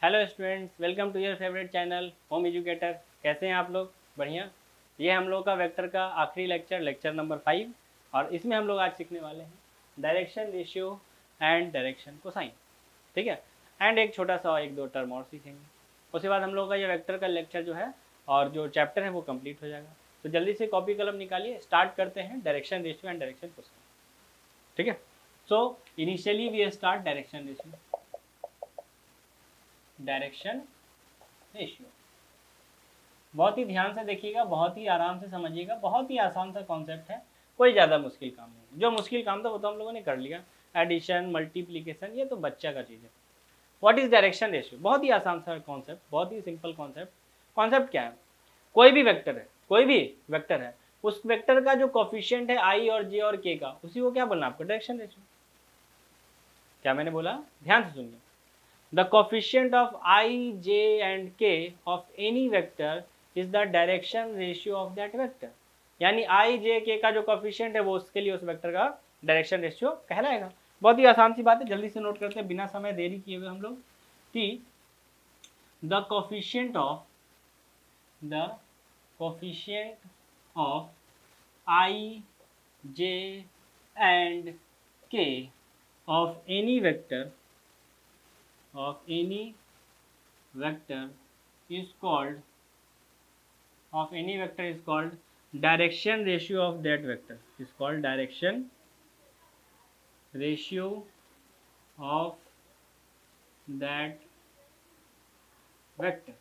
Hello students, welcome to your favourite channel home educator. कैसे हैं आप लोग? बढ़िया। ये हम लोग का वेक्टर का आखिरी लेक्चर नंबर 5, और इसमें हम लोग आज सीखने वाले हैं direction ratio and direction cosine. ठीक है। एंड एक छोटा सा एक दो टर्म और सीखेंगे। उसके बाद हम लोग का ये वेक्टर का लेक्चर जो है और जो चैप्टर है वो कंप्लीट हो जाएगा। तो जल्दी से कॉपी कलम निकालिए, स्टार्ट करते हैं direction ratio and direction cosine. ठीक है। So initially we start direction ratio. बहुत ही ध्यान से देखिएगा, बहुत ही आराम से समझिएगा, बहुत ही आसान सा कॉन्सेप्ट है, कोई ज़्यादा मुश्किल काम नहीं। जो मुश्किल काम था वो तो हम लोगों ने कर लिया, एडिशन मल्टीप्लिकेशन ये तो बच्चा का चीज़ है। What is direction ratio? बहुत ही आसान सा कॉन्सेप्ट, बहुत ही सिंपल कॉन्सेप्ट। कॉन्सेप्ट क्या है? कोई भी वेक्टर है, कोई भी वेक्टर है, उस वेक्टर का जो कोफिशिएंट है आई और जे और के का, उसी को क्या बोलना आपको? Direction ratio. क्या मैंने बोला? ध्यान से सुनिए। The coefficient of I, J and K of any vector is the direction ratio of that vector। यानी I, J, K का जो coefficient है वो उसके लिए उस वेक्टर का डायरेक्शन रेशियो कहलाएगा। बहुत ही आसान सी बात है, जल्दी से नोट करते हैं बिना समय देरी किए हुए हम लोग कि the coefficient of I, J and K of any vector is called direction ratio of that vector is called direction ratio of that vector।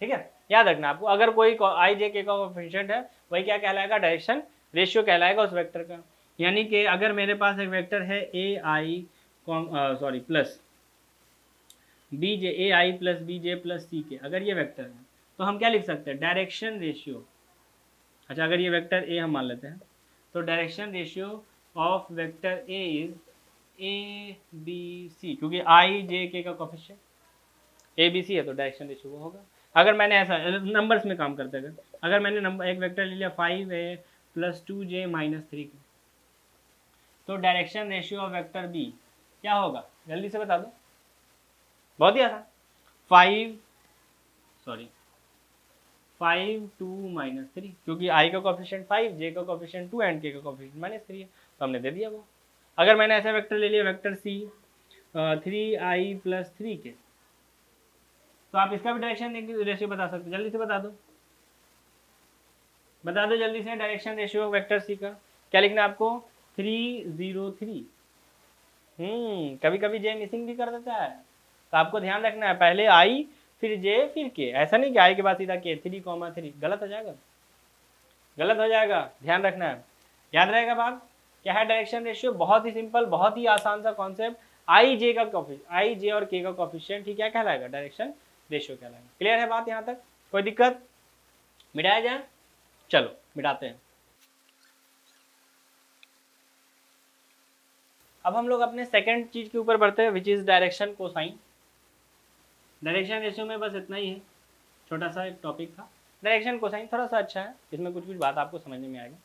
ठीक है, याद रखना आपको, अगर कोई आई जे के का कोएफिशिएंट है वही क्या कहलाएगा? डायरेक्शन रेशियो कहलाएगा उस वेक्टर का। यानी कि अगर मेरे पास एक वेक्टर है ए आई प्लस बी जे, ए आई प्लस बी जे प्लस सी के, अगर ये वेक्टर है तो हम क्या लिख सकते हैं? Direction ratio. अच्छा, अगर ये वेक्टर ए हम मान लेते हैं तो direction ratio of vector A is A B C, क्योंकि आई जे के का कोफिशिएंट ए बी सी है तो डायरेक्शन रेशियो वो होगा। अगर मैंने ऐसा नंबर्स में काम करते हैं, अगर मैंने नंबर एक वेक्टर ले लिया 5a प्लस 2j माइनस 3 तो direction ratio of vector B क्या होगा? जल्दी से बता दो, बहुत ही आसान। 5 2 माइनस 3, क्योंकि आई का कोफिशिएंट 5, जे का कोफिशिएंट 2 एंड के का कोफिशिएंट माइनस 3 है, तो हमने दे दिया वो। अगर मैंने ऐसा वेक्टर ले लिया वेक्टर सी 3i प्लस 3 के, तो आप इसका भी डायरेक्शन रेशियो बता सकते हो। जल्दी से बता दो, बता दो जल्दी से डायरेक्शन रेशियो वेक्टर सी का क्या लिखना है आपको? 303। कभी कभी जे मिसिंग भी कर देता है, तो आपको ध्यान रखना है, पहले आई फिर जे फिर के, ऐसा नहीं कि आई के बाद सीधा के 3,3, गलत हो जाएगा, गलत हो जाएगा, ध्यान रखना है। याद रहेगा बात क्या है डायरेक्शन रेशियो? बहुत ही सिंपल, बहुत ही आसान सा कॉन्सेप्ट। आई जे और के का कोफिशिएंट ही क्या कहलाएगा? डायरेक्शन रेशियो कहलाएगा। क्लियर है बात यहाँ तक? कोई दिक्कत? मिटाया जाए? चलो मिटाते हैं। अब हम लोग अपने सेकंड चीज के ऊपर बढ़ते हैं, which is direction cosine. Direction ratio में बस इतना ही है, छोटा सा एक टॉपिक था। डायरेक्शन कोसाइन थोड़ा सा अच्छा है, इसमें कुछ कुछ बात आपको समझने में आएगा।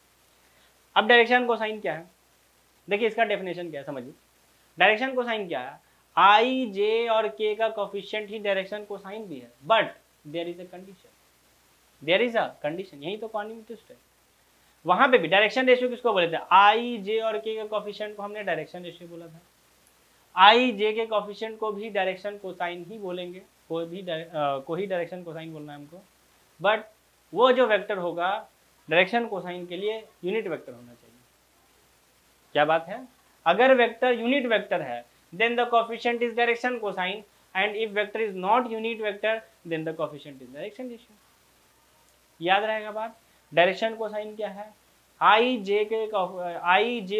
अब डायरेक्शन कोसाइन क्या है? देखिए इसका डेफिनेशन क्या है, समझिए। डायरेक्शन कोसाइन क्या है? आई जे और के का कोफिशिएंट ही डायरेक्शन कोसाइन भी है, but there is a condition, यही तो कॉर्निंग ट्विस्ट है। वहां पे भी डायरेक्शन रेशियो किसको बोले थे? आई जे और के कोफिशिएंट को हमने डायरेक्शन रेशियो बोला था। आई जे के कोफिशिएंट को भी डायरेक्शन कोसाइन ही बोलेंगे, कोई भी को ही डायरेक्शन कोसाइन बोलना है हमको। बट वो जो वेक्टर होगा डायरेक्शन कोसाइन के लिए यूनिट वेक्टर होना चाहिए। क्या बात है? अगर वेक्टर यूनिट वेक्टर है then the coefficient is direction cosine, and if vector is not unit vector then the coefficient is direction ratio. याद रहेगा बात? डायरेक्शन कोसाइन क्या है? आई जे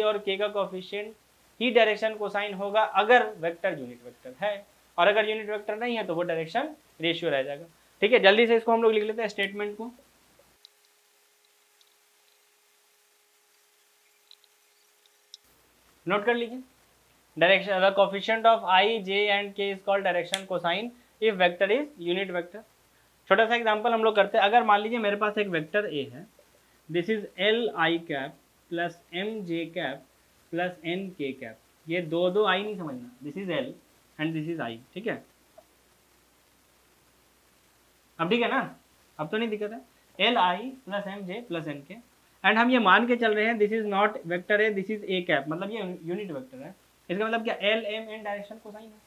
और के का कोफिशिएंट ही डायरेक्शन कोसाइन होगा अगर वेक्टर यूनिट वेक्टर है, और अगर यूनिट वेक्टर नहीं है तो वो डायरेक्शन रेशियो रह जाएगा। ठीक है, जल्दी से इसको हम लोग लिख लेते हैं स्टेटमेंट को। नोट कर लीजिए, direction the coefficient of I J and K is called direction cosine if vector is unit vector. छोटा सा एग्जांपल हम लोग करते हैं। अगर मान लीजिए मेरे पास एक वेक्टर ए है, this is L I cap plus M J cap plus N K cap. ये दो दो आई नहीं समझना, this is L and this is I. ठीक है, अब ठीक है ना, अब तो नहीं दिक्कत है। L I plus M J plus N K, and हम ये मान के चल रहे हैं दिस इज नॉट वेक्टर है, दिस इज ए कैप, मतलब ये यूनिट वेक्टर है। इसका मतलब क्या, L M N direction cosine है,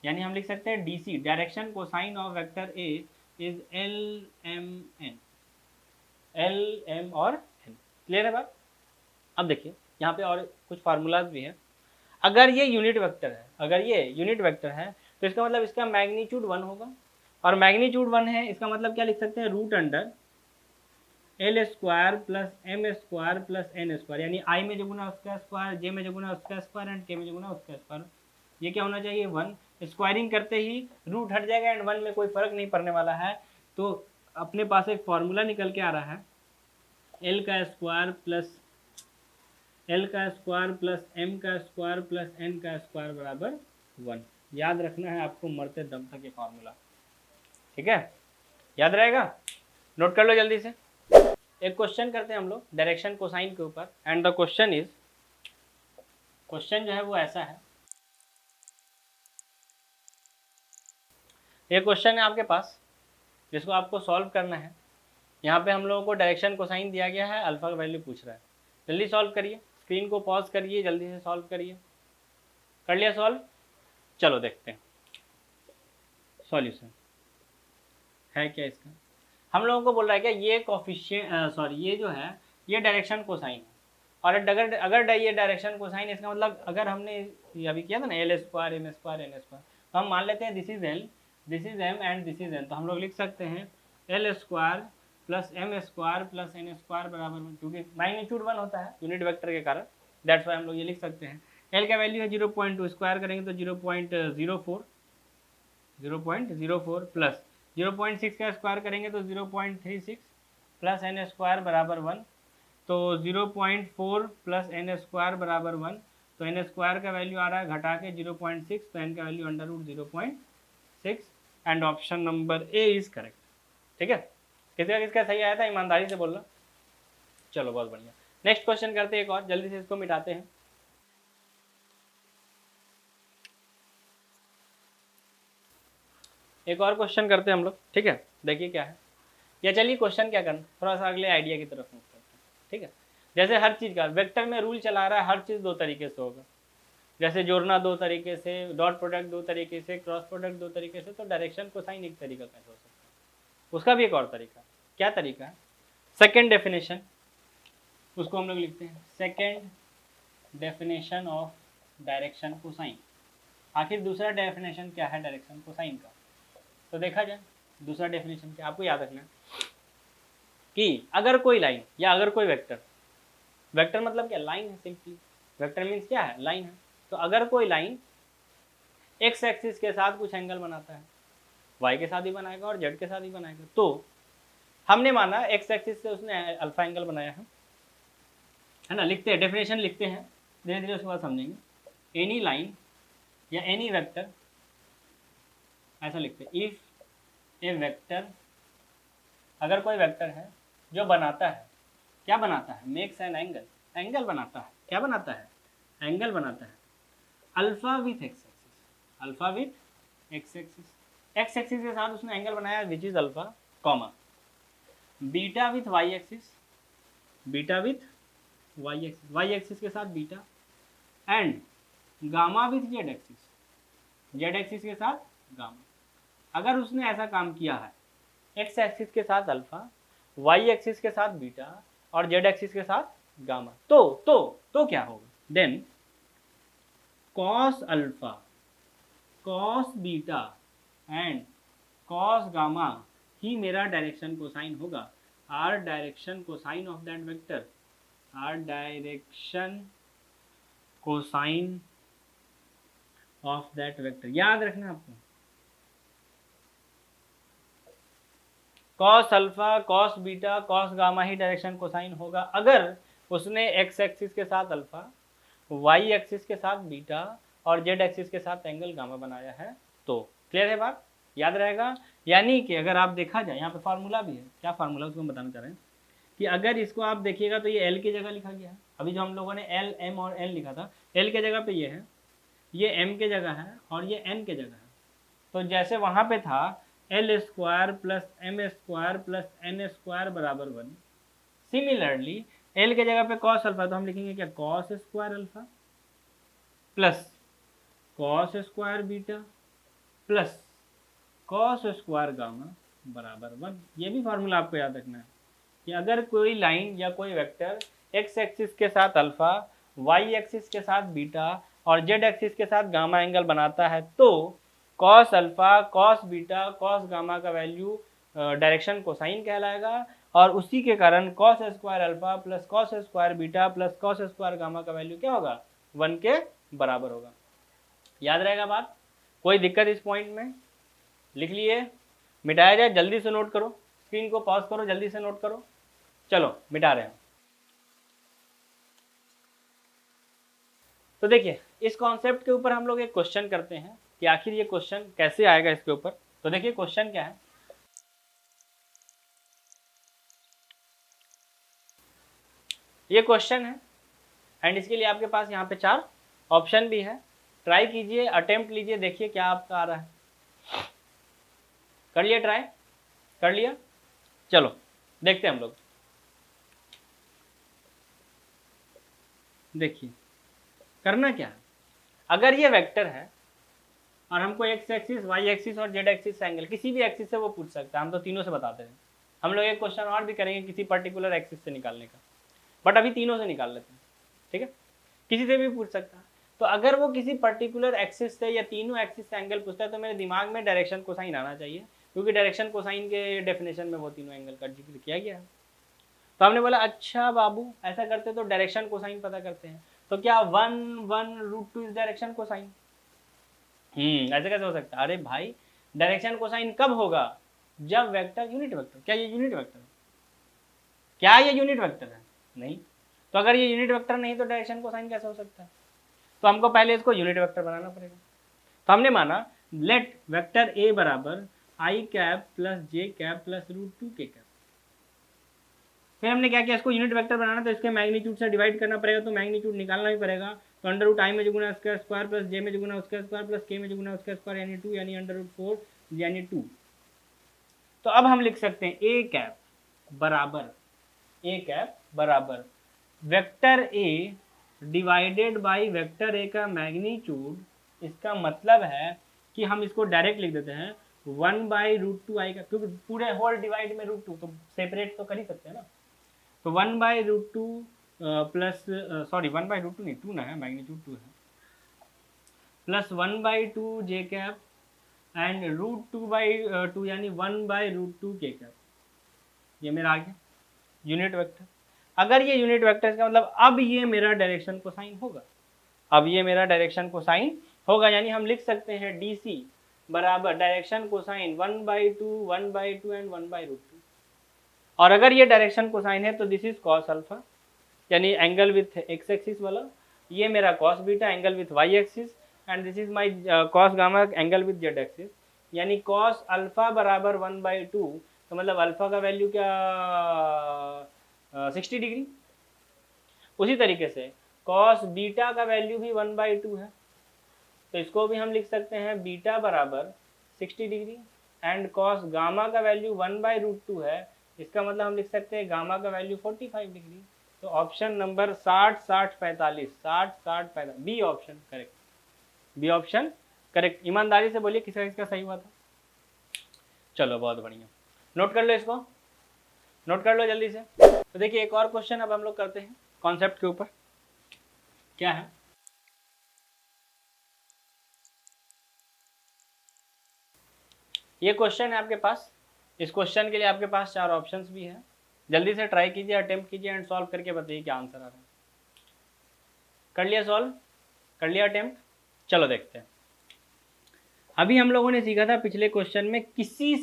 यानी हम लिख सकते हैं DC direction cosine of vector A is L M N, L M और एन। क्लियर है बात। अब देखिए यहाँ पे और कुछ फार्मूलाज भी हैं। अगर ये यूनिट वेक्टर है, अगर ये यूनिट वेक्टर है तो इसका मतलब इसका मैग्नीट्यूड 1 होगा, और मैग्नीट्यूड 1 है इसका मतलब क्या लिख सकते हैं, root under L square plus M square plus N square, यानी आई में जो गुना उसका स्क्वायर, जे में जो गुना उसका स्क्वायर एंड के में जो गुना उसका स्क्वायर। ये क्या होना चाहिए 1, स्क्वायरिंग करते ही रूट हट जाएगा एंड 1 में कोई फर्क नहीं पड़ने वाला है। तो अपने पास एक फॉर्मूला निकल के आ रहा है, एल का स्क्वायर प्लस एम का स्क्वायर प्लस एन का स्क्वायर बराबर 1। याद रखना है आपको मरते दम तक ये फॉर्मूला, ठीक है, याद रहेगा, नोट कर लो जल्दी से। एक क्वेश्चन करते हैं हम लोग डायरेक्शन कोसाइन के ऊपर, and the question is, question जो है वो ऐसा है, ये क्वेश्चन है आपके पास जिसको आपको सॉल्व करना है। यहाँ पे हम लोगों को डायरेक्शन कोसाइन दिया गया है, अल्फा का वैल्यू पूछ रहा है, जल्दी सॉल्व करिए, स्क्रीन को पॉज करिए, जल्दी से सॉल्व करिए। कर लिया सॉल्व, चलो देखते हैं सॉल्यूशन है क्या इसका। हम लोगों को बोल रहा है क्या, ये कोफिशिएंट सॉरी ये जो है ये डायरेक्शन कोसाइन है, और अगर ये डायरेक्शन कोसाइन, इसका मतलब अगर हमने ये अभी किया था ना L square M square N square, तो हम मान लेते हैं this is L, this is M and this is N, तो हम लोग लिख सकते हैं L square plus M square plus N square बराबर 1, क्योंकि मैग्नीट्यूड 1 होता है यूनिट वेक्टर के कारण, दैट्स वाई हम लोग ये लिख सकते हैं। एल का वैल्यू है 0.2, स्क्वायर करेंगे तो 0.04 प्लस 0.6 का स्क्वायर करेंगे तो 0.36 प्लस एन स्क्वायर बराबर 1, तो 0.4 प्लस एन स्क्वायर बराबर 1, तो एन स्क्वायर का वैल्यू आ रहा है घटा के 0.6, तो एन का value under root 0.6, and option number A is correct. ठीक है, किसका सही आया था, ईमानदारी से बोलना। चलो बहुत बढ़िया, नेक्स्ट क्वेश्चन करते हैं एक और, जल्दी से इसको मिटाते हैं। एक और क्वेश्चन करते हैं हम लोग, ठीक है, देखिए क्या है, या चलिए क्वेश्चन क्या करना, थोड़ा सा अगले आइडिया की तरफ मूव करते हैं। ठीक है, जैसे हर चीज़ का वेक्टर में रूल चला रहा है, हर चीज़ दो तरीके से होगा, जैसे जोड़ना दो तरीके से, डॉट प्रोडक्ट दो तरीके से, क्रॉस प्रोडक्ट दो तरीके से, तो डायरेक्शन कोसाइन एक तरीका कैसे हो सकता है, उसका भी एक और तरीका, क्या तरीका है, सेकेंड डेफिनेशन, उसको हम लोग लिखते हैं second definition of direction cosine. आखिर दूसरा डेफिनेशन क्या है डायरेक्शन कोसाइन का, तो देखा जाए दूसरा डेफिनेशन क्या, आपको याद रखना है कि अगर कोई लाइन या अगर कोई वेक्टर, वेक्टर मतलब क्या, लाइन है सिंपली, वेक्टर मीन्स क्या है, लाइन है, तो अगर कोई लाइन एक्स एक्सिस के साथ कुछ एंगल बनाता है, वाई के साथ ही बनाएगा और जेड के साथ ही बनाएगा, तो हमने माना एक्स एक्सिस से उसने अल्फा एंगल बनाया है ना, लिखते हैं डेफिनेशन लिखते हैं, धीरे धीरे उसके बाद समझेंगे। एनी लाइन या एनी वेक्टर, ऐसा लिखते हैं, इफ ए वेक्टर, अगर कोई वेक्टर है जो बनाता है, क्या बनाता है, मेक्स एन एंगल, एंगल बनाता है, क्या बनाता है, एंगल बनाता है, alpha with X axis, alpha with X axis, X axis के साथ उसने एंगल बनाया which is alpha, comma, beta with Y axis, beta with Y axis, Y axis के साथ beta, and gamma with Z axis, Z axis के साथ gamma. अगर उसने ऐसा काम किया है, एक्स एक्सिस के साथ अल्फा, वाई एक्सिस के साथ बीटा और जेड एक्सिस के साथ गामा, तो क्या होगा, then cos alpha, cos beta and cos gamma ही मेरा डायरेक्शन कोसाइन होगा, or direction cosine of that vector, or direction cosine of that vector. याद रखना आपको, cos alpha, cos beta, cos gamma ही डायरेक्शन कोसाइन होगा अगर उसने एक्स एक्सिस के साथ अल्फा, वाई एक्सिस के साथ बीटा और जेड एक्सिस के साथ एंगल गामा बनाया है, तो क्लियर है बात, याद रहेगा। यानी कि अगर आप देखा जाए, यहाँ पे फार्मूला भी है, क्या फार्मूला उसको हम बताना चाह रहे हैं कि अगर इसको आप देखिएगा तो ये एल की जगह लिखा गया है, अभी जो हम लोगों ने एल एम और एन लिखा था, एल के जगह पे ये है, ये एम के जगह है और ये एन के जगह है, तो जैसे वहाँ पे था L square plus M square plus N square बराबर 1। सिमिलरली एल के जगह पे कॉस अल्फा, तो हम लिखेंगे क्या, cos square alpha plus cos square beta plus cos square gamma बराबर 1। ये भी फार्मूला आपको याद रखना है कि अगर कोई लाइन या कोई वेक्टर एक्स एक्सिस के साथ अल्फा, वाई एक्सिस के साथ बीटा और जेड एक्सिस के साथ गामा एंगल बनाता है, तो cos alpha, cos beta, cos gamma का वैल्यू डायरेक्शन कोसाइन कहलाएगा, और उसी के कारण cos square alpha plus cos square beta plus cos square gamma का वैल्यू क्या होगा, 1 के बराबर होगा। याद रहेगा बात? कोई दिक्कत इस पॉइंट में? लिख लिए, मिटाया जाए, जल्दी से नोट करो, स्क्रीन को पॉज करो, जल्दी से नोट करो। चलो मिटा रहे हैं। तो देखिए इस कॉन्सेप्ट के ऊपर हम लोग एक क्वेश्चन करते हैं कि आखिर ये क्वेश्चन कैसे आएगा इसके ऊपर। तो देखिए क्वेश्चन क्या है, ये क्वेश्चन है एंड इसके लिए आपके पास यहाँ पे 4 ऑप्शन भी है। ट्राई कीजिए, अटेम्प्ट लीजिए, देखिए क्या आपका आ रहा है। कर लिया ट्राई? कर लिया? चलो देखते हैं हम लोग। देखिए करना क्या है, अगर ये वेक्टर है और हमको एक्स एक्सिस, वाई एक्सिस और जेड एक्सिस एंगल किसी भी एक्सिस से वो पूछ सकता है, हम तो तीनों से बताते हैं। हम लोग एक क्वेश्चन और भी करेंगे किसी पर्टिकुलर एक्सिस से निकालने का, बट अभी तीनों से निकाल लेते हैं, ठीक है। किसी से भी पूछ सकता है, तो अगर वो किसी पर्टिकुलर एक्सिस से या तीनों एक्सिस से एंगल पूछता है तो मेरे दिमाग में डायरेक्शन कोसाइन आना चाहिए, क्योंकि डायरेक्शन कोसाइन के डेफिनेशन में वो तीनों एंगल का जिक्र किया गया है। तो हमने बोला अच्छा बाबू ऐसा करते तो डायरेक्शन कोसाइन पता करते हैं, तो क्या 1/√2 इज डायरेक्शन कोसाइन? ऐसे कैसे हो सकता है? अरे भाई डायरेक्शन कोसाइन कब होगा, जब वेक्टर यूनिट वेक्टर, क्या ये यूनिट वेक्टर है? क्या ये यूनिट वेक्टर है? नहीं। तो अगर ये यूनिट वेक्टर नहीं तो डायरेक्शन कोसाइन कैसे हो सकता है? तो हमको पहले इसको यूनिट वेक्टर बनाना पड़ेगा। तो हमने माना लेट वेक्टर ए बराबर आई कैप प्लस जे कैप प्लस √2 के कैप। फिर हमने क्या किया, इसको यूनिट वेक्टर बनाना तो इसके मैग्नीट्यूड से डिवाइड करना पड़ेगा, तो मैग्नीट्यूड निकालना भी पड़ेगा। तो √i में जुगुना उसका स्क्वायर प्लस j में जुगुना उसका स्क्वायर प्लस k में जुगुना उसका स्क्वायर यानी 2 यानी √4 यानी 2। तो अब हम लिख सकते हैं a कैप बराबर vector a divided by vector a का मैग्नीट्यूड। इसका मतलब है कि हम इसको डायरेक्ट लिख देते हैं 1/√2i का, क्योंकि पूरे होल डिवाइड में √2 तो सेपरेट तो कर ही सकते हैं ना। तो 1/√2 प्लस सॉरी 1/√2 नहीं, 2 ना है, मैग्नीट्यूड 2 है, प्लस 1/2 जे कैप एंड √2/2 यानी 1/√2 के कैप। ये मेरा आ गया यूनिट वेक्टर। अगर ये यूनिट वेक्टर का मतलब अब ये मेरा डायरेक्शन कोसाइन होगा, अब ये मेरा डायरेक्शन कोसाइन होगा, यानी हम लिख सकते हैं DC बराबर डायरेक्शन कोसाइन 1/2 1/2 एंड 1/√2। और अगर ये डायरेक्शन कोसाइन है तो दिस इज कॉस अल्फा यानी एंगल विथ एक्स एक्सिस वाला, ये मेरा cos beta angle with Y axis, and this is my cos gamma angle with Z axis, यानी कॉस अल्फा बराबर 1/2। तो मतलब अल्फा का वैल्यू क्या 60 डिग्री। उसी तरीके से कॉस बीटा का वैल्यू भी 1/2 है, तो इसको भी हम लिख सकते हैं बीटा बराबर 60 डिग्री, एंड कॉस गामा का वैल्यू 1/√2 है, इसका मतलब हम लिख सकते हैं गामा का वैल्यू 45 डिग्री। तो option number 60-60-45 60-60-45 B option correct, B option correct. ईमानदारी से बोलिए किसका किसका सही हुआ था। चलो बहुत बढ़िया, नोट कर लो, इसको नोट कर लो जल्दी से। तो देखिए एक और क्वेश्चन अब हम लोग करते हैं कॉन्सेप्ट के ऊपर। क्या है, ये क्वेश्चन है आपके पास। इस क्वेश्चन के लिए आपके पास 4 ऑप्शंस भी हैं, जल्दी से ट्राई कीजिए, अटेम्प्ट कीजिए एंड सॉल्व करके बताइए क्या आंसर आ रहा है। कर लिया सॉल्व, कर लिया अटेम्प्ट? चलो देखते हैं। अभी हम लोगों ने सीखा था पिछले क्वेश्चन में किसी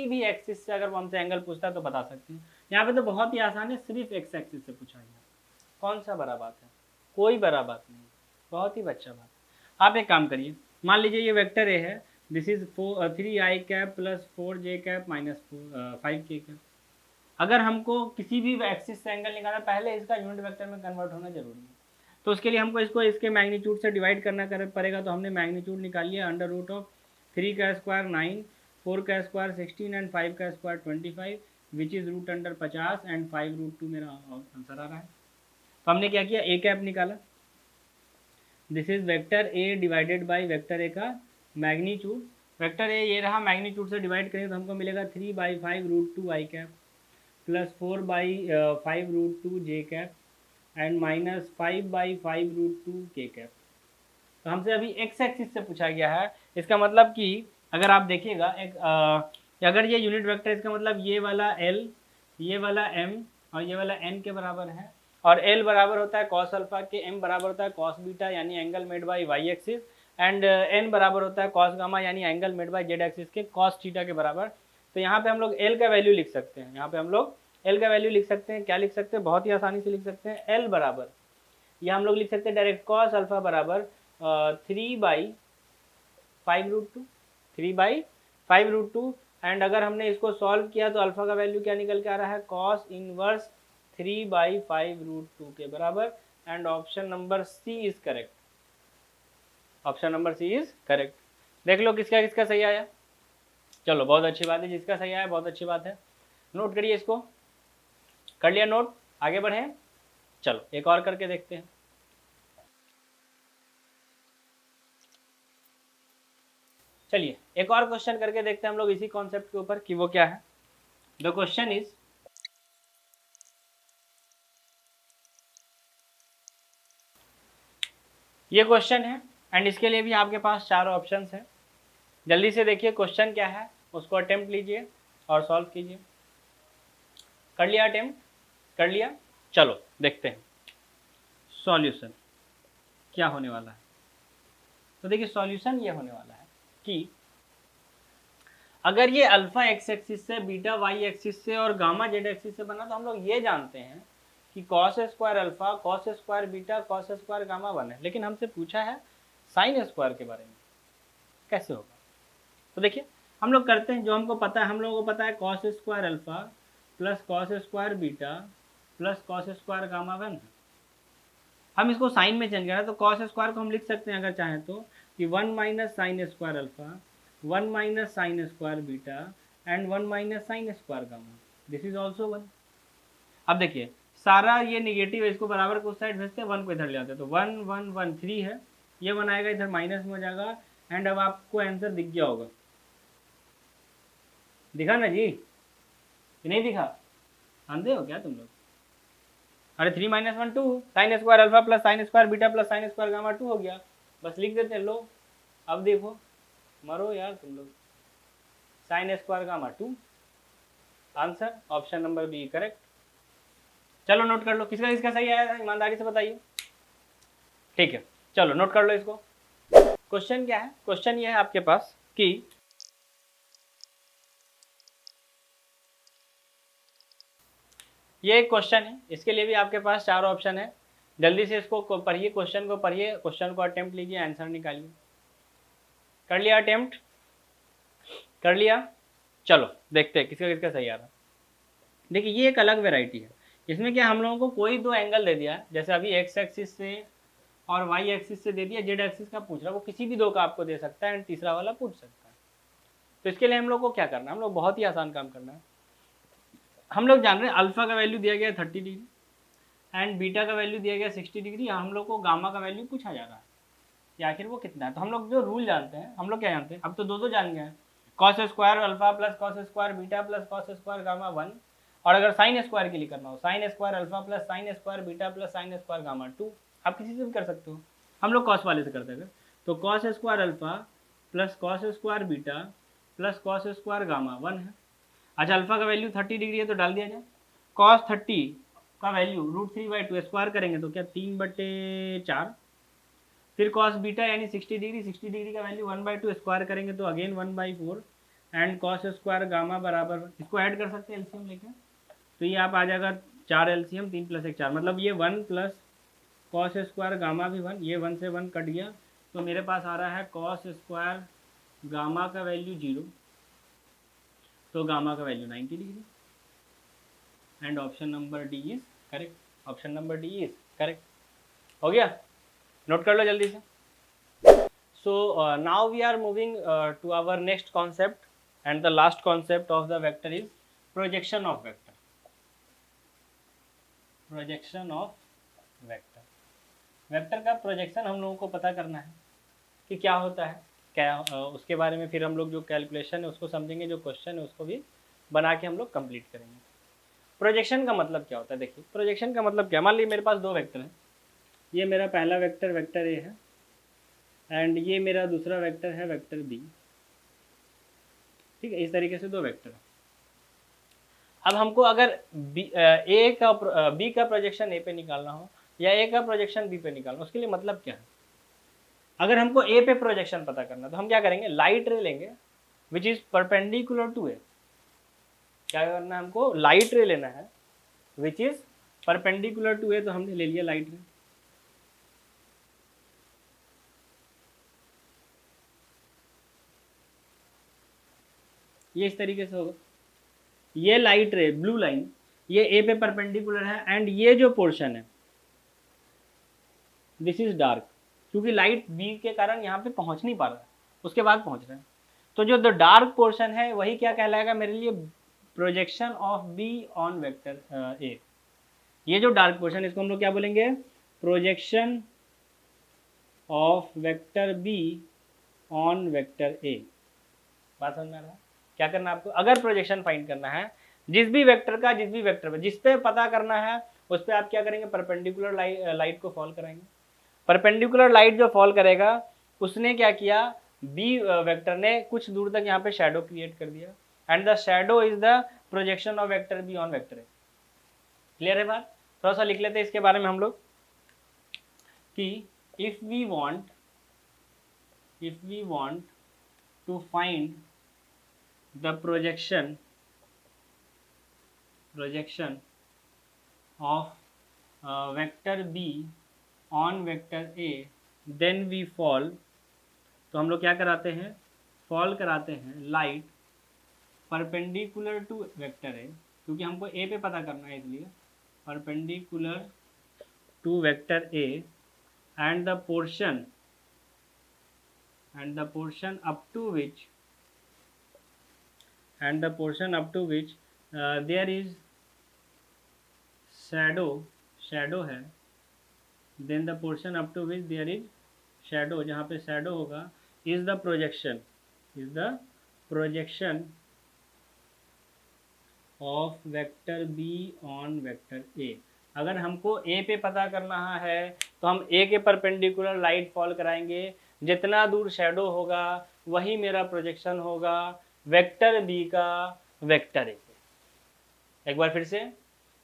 भी एक्सिस से अगर वो हमसे एंगल पूछता है तो बता सकते हैं। यहाँ पे तो बहुत ही आसान है, सिर्फ एक्स एक्सिस से पूछा गया। कौन सा बड़ा बात है, कोई बड़ा बात नहीं, बहुत ही बच्चा बात। आप एक काम करिए, मान लीजिए ये वेक्टर ए है, this is 3i cap plus 4j cap minus 5k cap. अगर हमको किसी भी एक्सिस से एंगल निकालना, पहले इसका यूनिट वेक्टर में कन्वर्ट होना जरूरी है। तो उसके लिए हमको इसको इसके मैग्नीट्यूड से डिवाइड करना पड़ेगा। तो हमने मैग्नीट्यूड निकाल लिया, √3 का स्क्वायर 9 4 का स्क्वायर 16 एंड 5 का square 25 which is root under 50 and 5√2 मेरा आंसर आ रहा है। तो हमने क्या किया, ए कैप निकाला, this is vector A divided by vector A का मैग्नीट्यूड। वेक्टर ए ये रहा, मैग्नीट्यूड से डिवाइड करेंगे तो हमको मिलेगा 3/5√2 I cap plus 4/5√2 J cap and minus 5/5√2 K cap. तो हमसे अभी एक्स एक्सिस से पूछा गया है, इसका मतलब कि अगर आप देखिएगा अगर ये यूनिट वेक्टर, इसका मतलब ये वाला एल, ये वाला एम और ये वाला एन के बराबर है, और एल बराबर होता है कॉस अल्फा के, एम बराबर होता है कॉस बीटा यानी angle made by Y axis, and N बराबर होता है कॉस गामा यानी angle made by Z axis के कॉस थीटा के बराबर। तो यहाँ पे हम लोग एल का वैल्यू लिख सकते हैं, यहाँ पे हम लोग एल का वैल्यू लिख सकते हैं, क्या लिख सकते हैं, बहुत ही आसानी से लिख सकते हैं, एल बराबर, या हम लोग लिख सकते हैं डायरेक्ट कॉस अल्फा बराबर 3/5√2, 3/5√2। एंड अगर हमने इसको सॉल्व किया तो अल्फा का वैल्यू क्या निकल के आ रहा है, कॉस इनवर्स 3/5√2 के बराबर। And option number C is correct, option number C is correct. देख लो किसका किसका सही आया। चलो बहुत अच्छी बात है, जिसका सही आया बहुत अच्छी बात है, नोट करिए इसको, कर लिया नोट, आगे बढ़े। चलो एक और करके देखते हैं। चलिए एक और क्वेश्चन करके देखते हैं हम लोग इसी कॉन्सेप्ट के ऊपर कि वो क्या है। द क्वेश्चन इज, ये क्वेश्चन है एंड इसके लिए भी आपके पास 4 ऑप्शंस हैं। जल्दी से देखिए क्वेश्चन क्या है, उसको अटेम्प्ट लीजिए और सॉल्व कीजिए। कर लिया अटेम्प्ट, कर लिया, चलो देखते हैं सॉल्यूशन क्या होने वाला है। तो देखिए सॉल्यूशन ये होने वाला है कि अगर ये अल्फा एक्स एक्सिस से, बीटा वाई एक्सिस से और गामा जेड एक्सिस से बना, तो हम लोग ये जानते हैं कि cos square alpha, cos square beta, cos square gamma बने, लेकिन हमसे पूछा है साइन स्क्वायर के बारे में, कैसे होगा। तो देखिए हम लोग करते हैं जो हमको पता है, हम लोगों को पता है cos square alpha plus cos square beta plus cos square gamma 1 है। हम इसको साइन में चेंज करें तो कॉस स्क्वायर को हम लिख सकते हैं अगर चाहें तो कि 1 minus sine square alpha, 1 minus sine square beta and 1 minus sign square gamma, this is also 1। अब देखिए सारा ये निगेटिव है, इसको बराबर को उस साइड भेजते हैं, 1 को इधर ले आते हैं, तो 1 1 1 3 है, ये 1 आएगा इधर माइनस में हो जाएगा। एंड अब आपको आंसर दिख गया होगा, दिखा ना जी कि नहीं दिखा, आंधे हो क्या तुम लोग। अरे 3 minus 1 2, sine square alpha plus sine square beta plus sign square gamma 2 हो गया, बस लिख देते हैं। लो अब देखो, मरो यार तुम लोग, sine square gamma 2, answer option number B correct. चलो नोट कर लो, किसका किसका सही आया था ईमानदारी से बताइए। ठीक है चलो नोट कर लो इसको। क्वेश्चन क्या है, क्वेश्चन ये है आपके पास कि ये एक क्वेश्चन है, इसके लिए भी आपके पास 4 ऑप्शन है। जल्दी से इसको पढ़िए, क्वेश्चन को पढ़िए, क्वेश्चन को अटेम्प्ट लीजिए, आंसर निकालिए। कर लिया अटेम्प्ट, कर लिया, चलो देखते हैं किसका किसका सही आ रहा है। देखिए ये एक अलग वेराइटी है, इसमें क्या हम लोगों को कोई 2 एंगल दे दिया है, जैसे अभी एक्स एक्सिस से और वाई एक्सिस से दे दिया, जेड एक्सिस का पूछ रहा है, वो किसी भी 2 का आपको दे सकता है एंड तीसरा वाला पूछ सकता है। तो इसके लिए हम लोग को क्या करना है, हम लोग बहुत ही आसान काम करना है। हम लोग जान रहे हैं अल्फा का वैल्यू दिया गया है 30 डिग्री एंड बीटा का वैल्यू दिया गया 60 डिग्री, हम लोग को गामा का वैल्यू पूछा जा रहा है कि आखिर वो कितना है। तो हम लोग जो रूल जानते हैं, हम लोग क्या जानते हैं, अब तो दो जान गए हैं, cos square alpha plus cos square beta plus cos square gamma 1, और अगर साइन स्क्वायर के लिए करना हो, sine square alpha plus sine square beta plus sign square gamma 2, आप किसी से भी कर सकते हो, हम लोग कॉस वाले से करते हैं। तो cos square alpha plus cos square beta plus cos square gamma 1 है। अच्छा अल्फा का वैल्यू 30 डिग्री है तो डाल दिया जाए, कॉस 30 का वैल्यू √3/2 स्क्वायर करेंगे तो क्या 3/4, फिर कॉस बीटा यानी 60 डिग्री, 60 डिग्री का वैल्यू 1/2 स्क्वायर करेंगे तो again 1/4 and cos square gamma बराबर, इसको ऐड कर सकते हैं एलसीएम लेके, तो ये आप आ जाएगा 4 एलसीएम, 3 + 1 4, मतलब ये 1 प्लस कॉस स्क्वायर गामा भी 1, ये 1 से 1 कट गया, तो मेरे पास आ रहा है कॉस स्क्वायर गामा का वैल्यू 0, तो गामा का value 90 degree and option number D is correct, option number D is correct. हो गया, नोट कर लो जल्दी से। So now we are moving to our next concept and the last concept of the vector is projection of vector. Projection of vector, vector का projection हम लोगों को पता करना है कि क्या होता है, क्या उसके बारे में फिर हम लोग जो कैलकुलेशन है उसको समझेंगे, जो क्वेश्चन है उसको भी बना के हम लोग कंप्लीट करेंगे। प्रोजेक्शन का मतलब क्या होता है, देखिए प्रोजेक्शन का मतलब क्या, मान लीजिए मेरे पास दो वेक्टर हैं, ये मेरा पहला वेक्टर वेक्टर ए है एंड ये मेरा दूसरा वेक्टर है वेक्टर बी। ठीक है, इस तरीके से दो वेक्टर है। अब हमको अगर बी का प्रोजेक्शन ए पे निकालना हो या ए का प्रोजेक्शन बी पे निकालना हो, उसके लिए मतलब क्या है, अगर हमको ए पे प्रोजेक्शन पता करना तो हम क्या करेंगे, लाइट रे लेंगे विच इज परपेंडिकुलर टू ए। क्या करना है हमको, लाइट रे लेना है विच इज परपेंडिकुलर टू ए, तो हमने ले लिया लाइट रे। ये इस तरीके से होगा, ये लाइट रे ब्लू लाइन ये ए पे परपेंडिकुलर है एंड ये जो पोर्शन है दिस इज डार्क, क्योंकि लाइट बी के कारण यहाँ पे पहुंच नहीं पा रहा है, उसके बाद पहुंच रहा है। तो जो द डार्क पोर्शन है वही क्या कहलाएगा मेरे लिए, projection of B on vector ए। ये जो डार्क पोर्शन इसको हम लोग क्या बोलेंगे, projection of vector B on vector ए। बात समझ में आ रहा है, क्या करना है आपको, अगर प्रोजेक्शन फाइंड करना है जिस भी वेक्टर का, जिस भी वेक्टर पे, जिस पे पता करना है उस पर आप क्या करेंगे, परपेंडिकुलर लाइट को फॉल कराएंगे। परपेंडिकुलर लाइट जो फॉल करेगा उसने क्या किया, बी वेक्टर ने कुछ दूर तक यहाँ पे शैडो क्रिएट कर दिया and the shadow is the projection of vector B on vector A. Clear है बात, थोड़ा सा लिख लेते हैं इसके बारे में हम लोग कि if we want to find the projection of vector B on vector A then we fall, तो हम लोग क्या कराते हैं, फॉल कराते हैं light perpendicular to vector A, क्योंकि हमको ए पे पता करना है इसलिए perpendicular to vector A and the portion up to which there is shadow है, then the portion up to which there is shadow, जहाँ पे shadow होगा is the projection of vector b on vector a। अगर हमको a पे पता करना है तो हम a के परपेंडिकुलर लाइट फॉल कराएंगे, जितना दूर शैडो होगा वही मेरा प्रोजेक्शन होगा वेक्टर b का वेक्टर a पे। एक बार फिर से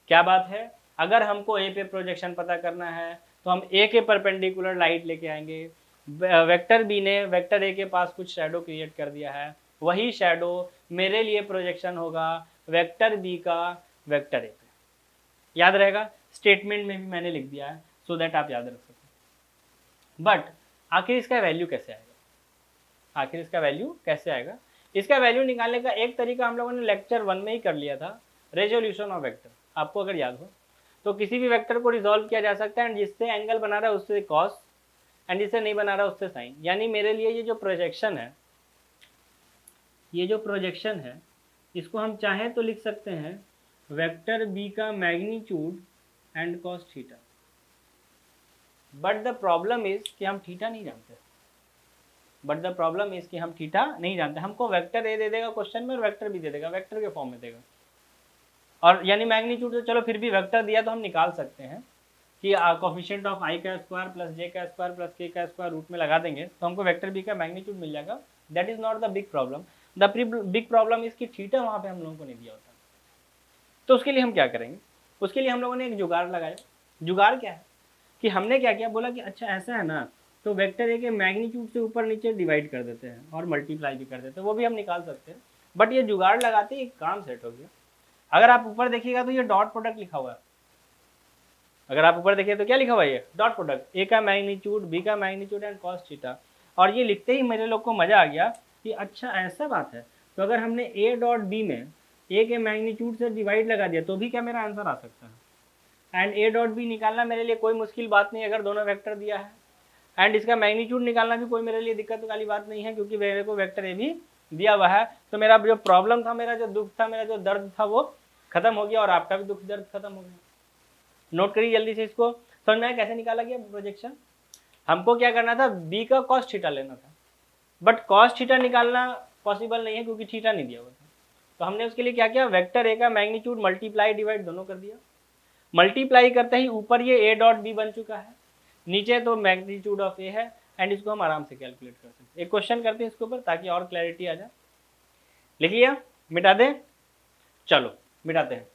क्या बात है, अगर हमको a पे प्रोजेक्शन पता करना है तो हम a के परपेंडिकुलर लाइट लेके आएंगे, वेक्टर b ने वेक्टर a के पास कुछ शैडो क्रिएट कर दिया है, वही शैडो मेरे लिए प्रोजेक्शन होगा वेक्टर b का वेक्टर a पे। याद रहेगा, स्टेटमेंट में भी मैंने लिख दिया है सो दैट आप याद रख सकें। बट आखिर इसका वैल्यू कैसे आएगा, इसका वैल्यू निकालने का एक तरीका हम लोगों ने लेक्चर 1 में ही कर लिया था, रेजोल्यूशन ऑफ वेक्टर। आपको अगर याद हो तो किसी भी वेक्टर को रिजॉल्व किया जा सकता है एंड जिससे एंगल बना रहा है उससे कॉस एंड जिससे नहीं बना रहा उससे साइन। यानी मेरे लिए ये जो प्रोजेक्शन है इसको हम चाहें तो लिख सकते हैं वेक्टर बी का magnitude and cos theta. But the problem is कि हम थीटा नहीं जानते, हमको वेक्टर ए दे देगा क्वेश्चन में और वेक्टर बी दे देगा, वेक्टर के फॉर्म में देगा। और यानी मैग्नीट्यूड तो चलो फिर भी वेक्टर दिया तो हम निकाल सकते हैं कि कोफिशिएंट ऑफ आई का स्क्वायर प्लस जे का स्क्वायर प्लस के का स्क्वायर रूट में लगा देंगे तो हमको वेक्टर बी का मैग्नीट्यूड मिल जाएगा। That is not the big problem, the big problem is कि थीटा वहाँ पे हम लोगों को नहीं दिया होता। तो उसके लिए हम क्या करेंगे, उसके लिए हम लोगों ने एक जुगाड़ लगाया। जुगाड़ क्या है कि हमने क्या किया, बोला कि अच्छा ऐसा है ना, तो वेक्टर ए के मैग्नीट्यूड से ऊपर नीचे डिवाइड कर देते हैं और मल्टीप्लाई भी कर देते हैं, वो भी हम निकाल सकते हैं। बट ये जुगाड़ लगाते ही काम सेट हो गया। अगर आप ऊपर देखिएगा तो ये डॉट प्रोडक्ट लिखा हुआ है, अगर आप ऊपर देखिए तो क्या लिखा हुआ है, ये डॉट प्रोडक्ट, ए का मैग्नीट्यूड बी का मैग्नीट्यूड एंड कॉस थीटा। और ये लिखते ही मेरे लोग को मजा आ गया कि अच्छा ऐसा बात है, तो अगर हमने ए डॉट बी में ए के मैग्नीट्यूड से डिवाइड लगा दिया तो भी क्या मेरा आंसर आ सकता है। एंड ए डॉट बी निकालना मेरे लिए कोई मुश्किल बात नहीं अगर दोनों वेक्टर दिया है, एंड इसका मैग्नीट्यूड निकालना भी कोई मेरे लिए दिक्कत वाली बात नहीं है क्योंकि मेरे को वेक्टर ए भी दिया हुआ है, तो मेरा जो प्रॉब्लम था, मेरा जो दुख था, मेरा जो दर्द था वो खत्म हो गया और आपका भी दुख दर्द खत्म हो गया। नोट करिए जल्दी से इसको। समझ में आया कैसे निकाला गया प्रोजेक्शन? हमको क्या करना था, बी का कॉस थीटा लेना था, बट कॉस थीटा निकालना पॉसिबल नहीं है क्योंकि थीटा नहीं दिया हुआ था। तो हमने उसके लिए क्या किया, वेक्टर ए का मैग्नीट्यूड मल्टीप्लाई डिवाइड दोनों कर दिया। मल्टीप्लाई करते ही ऊपर ये ए डॉट बी बन चुका है, नीचे तो मैग्नीट्यूड ऑफ ए है, एंड इसको हम आराम से कैलकुलेट कर सकते हैं। एक क्वेश्चन करते हैं इसके ऊपर ताकि और क्लैरिटी आ जाए। लिख लिया? मिटा दें? चलो मिटाते हैं।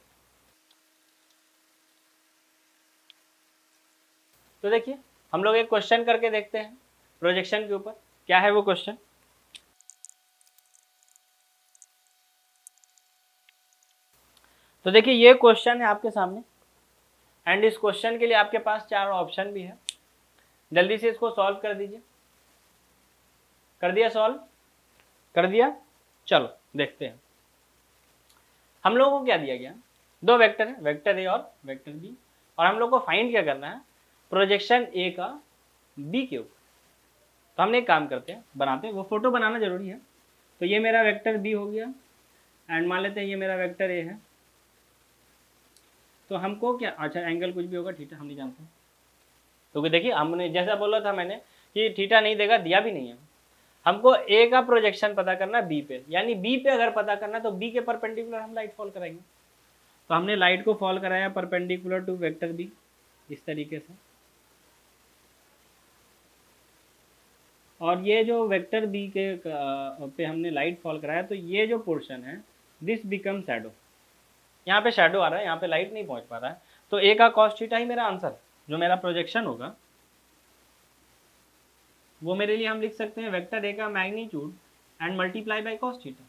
तो देखिए हम लोग एक क्वेश्चन करके देखते हैं प्रोजेक्शन के ऊपर। क्या है वो क्वेश्चन? तो देखिए ये क्वेश्चन है आपके सामने, एंड इस क्वेश्चन के लिए आपके पास 4 ऑप्शन भी है। जल्दी से इसको सॉल्व कर दीजिए। कर दिया सॉल्व? कर दिया? चलो देखते हैं। हम लोगों को क्या दिया गया, 2 वेक्टर है, वेक्टर ए और वेक्टर बी, और हम लोग को फाइंड क्या करना है, प्रोजेक्शन ए का बी के ऊपर। तो हमने एक काम करते हैं, बनाते हैं, वो फोटो बनाना जरूरी है। तो ये मेरा वेक्टर बी हो गया, एंड मान लेते हैं ये मेरा वेक्टर ए है। तो हमको क्या, अच्छा एंगल कुछ भी होगा, थीटा हम नहीं जानते, क्योंकि देखिए हमने जैसा बोला था मैंने कि थीटा नहीं देगा, दिया भी नहीं है। हमको ए का प्रोजेक्शन पता करना है बी पे, यानी बी पे अगर पता करना तो बी के परपेंडिकुलर हम लाइट फॉल कराएंगे। तो हमने लाइट को फॉल कराया परपेंडिकुलर टू वेक्टर बी इस तरीके से, और ये जो वेक्टर बी के पे हमने लाइट फॉल कराया, तो ये जो पोर्शन है दिस बिकम शैडो। यहाँ पे शैडो आ रहा है, यहाँ पे लाइट नहीं पहुंच पा रहा है, तो ए का कॉस थीटा ही मेरा आंसर, जो मेरा प्रोजेक्शन होगा वो मेरे लिए हम लिख सकते हैं वेक्टर ए का magnitude and multiply by cos theta,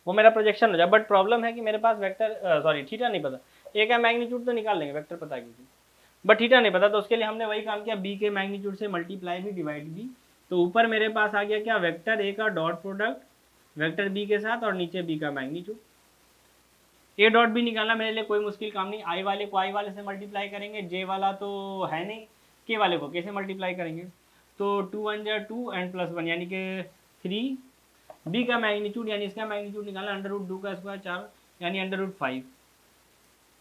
वो मेरा प्रोजेक्शन हो जाए। बट प्रॉब्लम है कि मेरे पास वेक्टर सॉरी थीटा नहीं पता। ए का मैग्नीट्यूड तो निकाल लेंगे, वेक्टर पता है क्योंकि, बट थीटा नहीं पता, तो उसके लिए हमने वही काम किया, बी के मैग्नीट्यूड से मल्टीप्लाई भी डिवाइड भी। तो ऊपर मेरे पास आ गया क्या, वेक्टर ए का डॉट प्रोडक्ट वेक्टर बी के साथ, और नीचे बी का मैग्नीट्यूड। ए डॉट बी निकालना मेरे लिए कोई मुश्किल काम नहीं, आई वाले को आई वाले से मल्टीप्लाई करेंगे, जे वाला तो है नहीं, के वाले को कैसे मल्टीप्लाई करेंगे, तो 2 1 जा 2 एंड +1 यानी कि 3। बी का मैग्नीट्यूड यानी इसका मैग्नीट्यूड निकाला, √2 का स्क्वायर 4 यानी √5।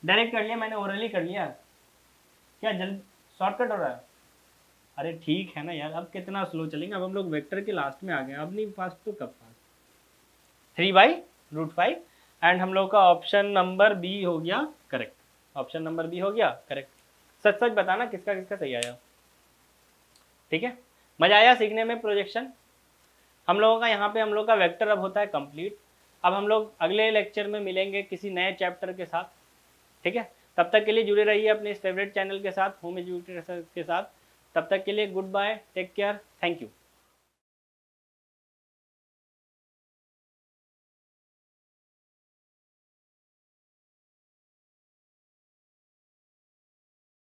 डायरेक्ट कर लिया मैंने, ओरली कर लिया, क्या जल्द शॉर्टकट हो रहा है? अरे ठीक है ना यार, अब कितना स्लो चलेंगे, अब हम लोग वेक्टर के लास्ट में आ गए, अब नहीं फास्ट तो कब फास्ट। 3/√5, एंड हम लोग का ऑप्शन नंबर बी हो गया करेक्ट। ऑप्शन नंबर बी हो गया करेक्ट। सच सच बताना किसका किसका सही आया। ठीक है, मजा आया सीखने में प्रोजेक्शन? हम लोगों का यहाँ पे हम लोग का वेक्टर अब होता है कंप्लीट। अब हम लोग अगले लेक्चर में मिलेंगे किसी नए चैप्टर के साथ। ठीक है, तब तक के लिए जुड़े रहिए अपने इस फेवरेट चैनल के साथ, होम एजुकेटर के साथ। तब तक के लिए good bye, take care, thank you.